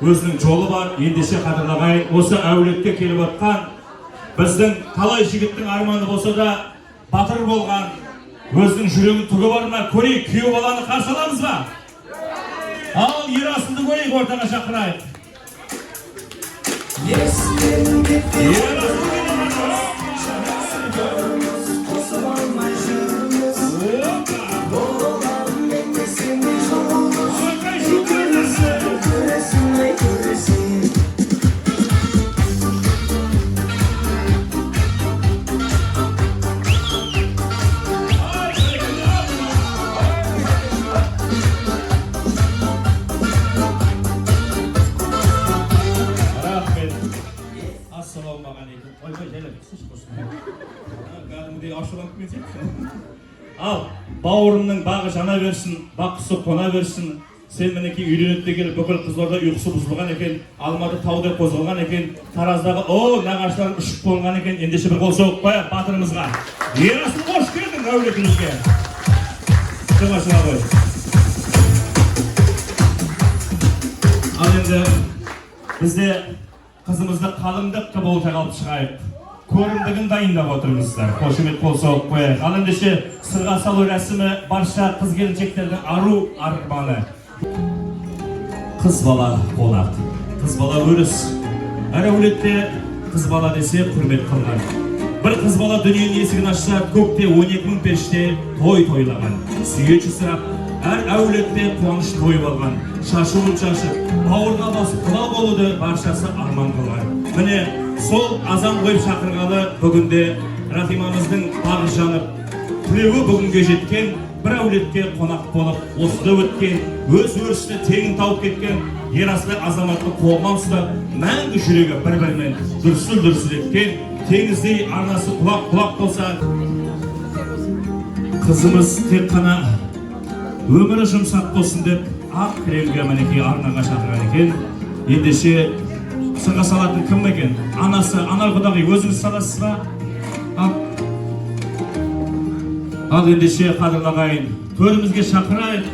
өзінің жолы бар. Ендеше қадірлағай, осы әулетке келіп отқан біздің талай жігіттің арманы болса да батыр болған, өзінің жүрегі түгі бар ма? Көрейік, күйеу баланы қарсы аламыз ба? Ал Ерасылды көрейік, ортаға шақырайық. Ал, бауырымның бағы жана берсін, бақысы қона берсін. Сен мінеки үйленетті келіп, бүкіл Қызылорда ұйқысы бұзылған екен, Алматы таудай қозғалған екен, Тараздағы нағашылар үшіп болған екен. Ендеше бір қол соғып қояйық батырымызға. Ерасыл, қош келдің әулетімізге. Шыға қой. Ал енді бізде қызымызды қалыңдық болып қалып шығайық. Көрімдігін дайындап отырмыздар. Қошемет қол соғып қояйық. Ал ендеше сырға салу рәсімі барша қыз келіншектердің ару арманы. Қыз бала қонақ, қыз бала өріс. Әр әулетте қыз бала десе құрмет қылған. Бір қыз бала дүниенің есігін ашса, көкте 12 мың періште той тойлаған. Сүйечі сырап, әр әулетте қуаныш тойып алған. Шашуын шашып, бауырға басып құда болуды баршасы арман қылған. Міне сол азан қойып шақырғалы бүгінде Рахимамыздың бағы жанып, тілеуі бүгінге жеткен, бір әулетке қонақ болып, осыда өткен, өз өрісті тегін тауып кеткен Ерасыл азаматты қолынан ұстап, мәңгі жүрегі бір-бірімен дүрсіл еткен, теңіздей арнасы құлақ болса, қызымыз тек қана өмірі жұмсақ болсын деп, ақ кілемге мінекей арнаға шақырған екен. Ендеше сырға салатын кім екен? Анасы, Анар құдағи, өзіңіз саласыз ба? Ал ендеше қадірлағайын, төрімізге шақырайық,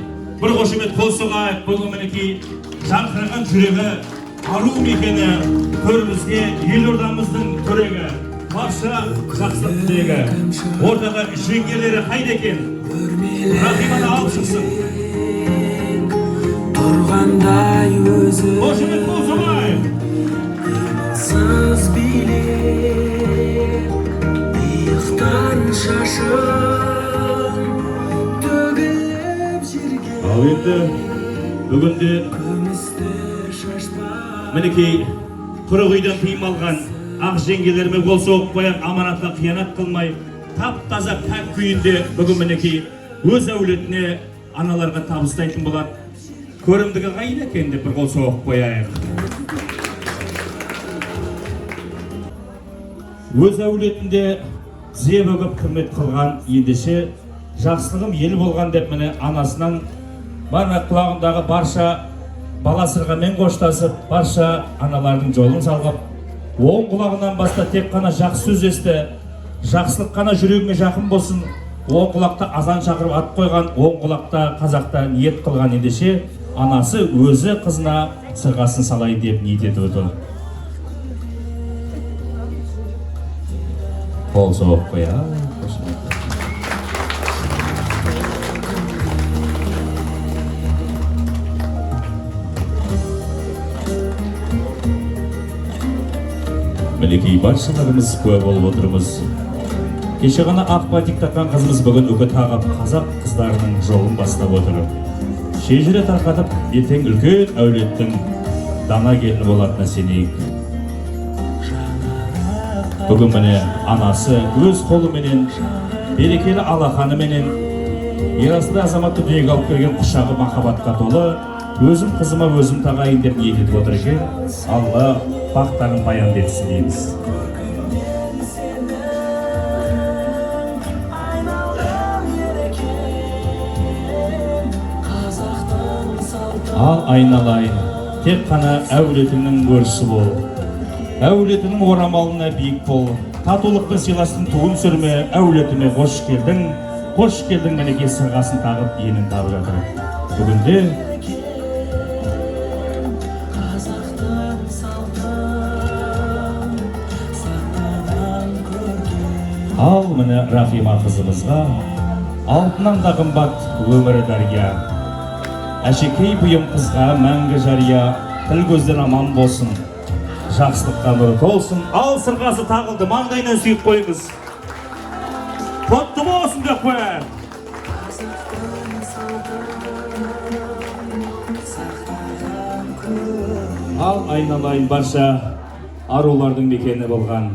бір қошемет қол соғайық. Бүгін мінекей жарқыраған жүрегі, ару мекені, төрімізге елордамыздың төрегі, барша жақсылық тілегі. Ортаға жеңгелері қайда екен? Рахиманы алып шықсын. Тұрғандай өзі қошемет қол соғайық. Сыз билеп, иықтан шашып Ал енді бүгінде мінекей құрық үйден тыйым алған ақ жеңгелеріме қол соғып қояқ, аманатқа қиянат қылмай, тап-таза пәк күйінде бүгін мінекей өз әулетіне аналарға табыстайтын болады. Көрімдігі қайда екен деп бір қол соғып қояйық. Өз әулетінде тізе бүгіп құрмет қылған, ендеше жақсылығым ел болған деп міне анасынан бармақ құлағындағы барша бала сырғамен қоштасып, барша аналардың жолын салғып, оң құлағынан баста тек қана жақсы сөз есті, жақсылық қана жүрегіңе жақын болсын. Оң құлақта азан шақырып ат қойған, оң құлақта қазақта ниет қылған. Ендеше анасы өзі қызына сырғасын салайын деп ниет етіп отыр. Қол соғып қояйық. Мінекей баршаларымыз куә болып отырмыз. Кеше ғана ақ батик таққан қызымыз бүгін үкі тағып, қазақ қыздарының жолын бастап отырып, шежіре тарқатып, ертең үлкен әулеттің дана келіні болатынына сенейік. Бүгін міне анасы өз қолыменен, берекелі алақаныменен Ерасыл азаматты дүниеге алып келген құшағы махаббатқа толы, өзім қызыма өзім тағайын деп ниет етіп отыр екен. Алла бақтарын баян етсін дейміз. Ал айналайын, тек қана әулетіңнің өрісі бол, әулетінің орамалына биік бол, татулықпен сыйластың туын сүрме, әулетіме қош келдің мінекей сырғасын тағып енін табып жатыр. Бүгінде міне Рахима қызымызға алтыннан да қымбат өмірі дария. Әшекей бұйым қызға мәңгі жария, тіл көзден аман болсын, жақсылыққа нұры толсын. Ал сырғасы тағылды, маңдайынан сүйіп қойыңыз. Құтты болсын деп қояйық. Ал айналайын барша арулардың мекені болған,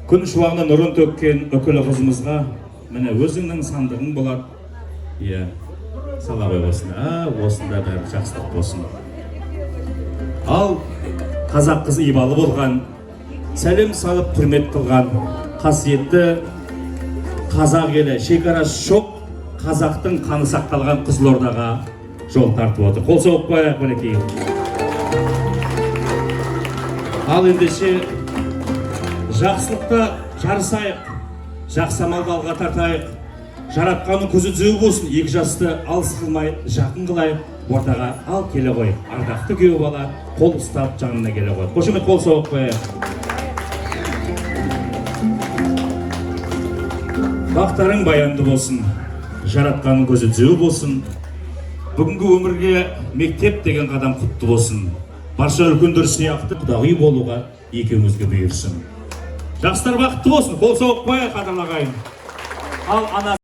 күн шуағына нұрын төккен үкілі қызымызға міне өзіңнің сандығың болады. Иә, сала қой болсын. Осында бәрі жақсылық болсын. Ал қазақ қызы ибалы болған, сәлем салып құрмет қылған қасиетті қазақ елі, шекарасы жоқ қазақтың қаны сақталған Қызылордаға жол тартып отыр. Қол соғып қояйық мінекей. Ал ендеше жақсылықта жарысайық, жақсы амалды алға тартайық. Жаратқанның көзі түзеу болсын, екі жасты алыс қылмай жақын қылайық. Ортаға ал келе қой, ардақты күйеу бала, қол ұстап жанына келе қой. Қошемет қол соғып қояйық. Бақтарың баянды болсын, жаратқанның көзі түзеу болсын. Бүгінгі өмірге мектеп деген қадам құтты болсын. Барша үлкендер сияқты құдағи болуға екеумізге бұйырсын. Жақсылар бақытты болсын, қол соғып қояйық қадірлі ағайын. Ал ана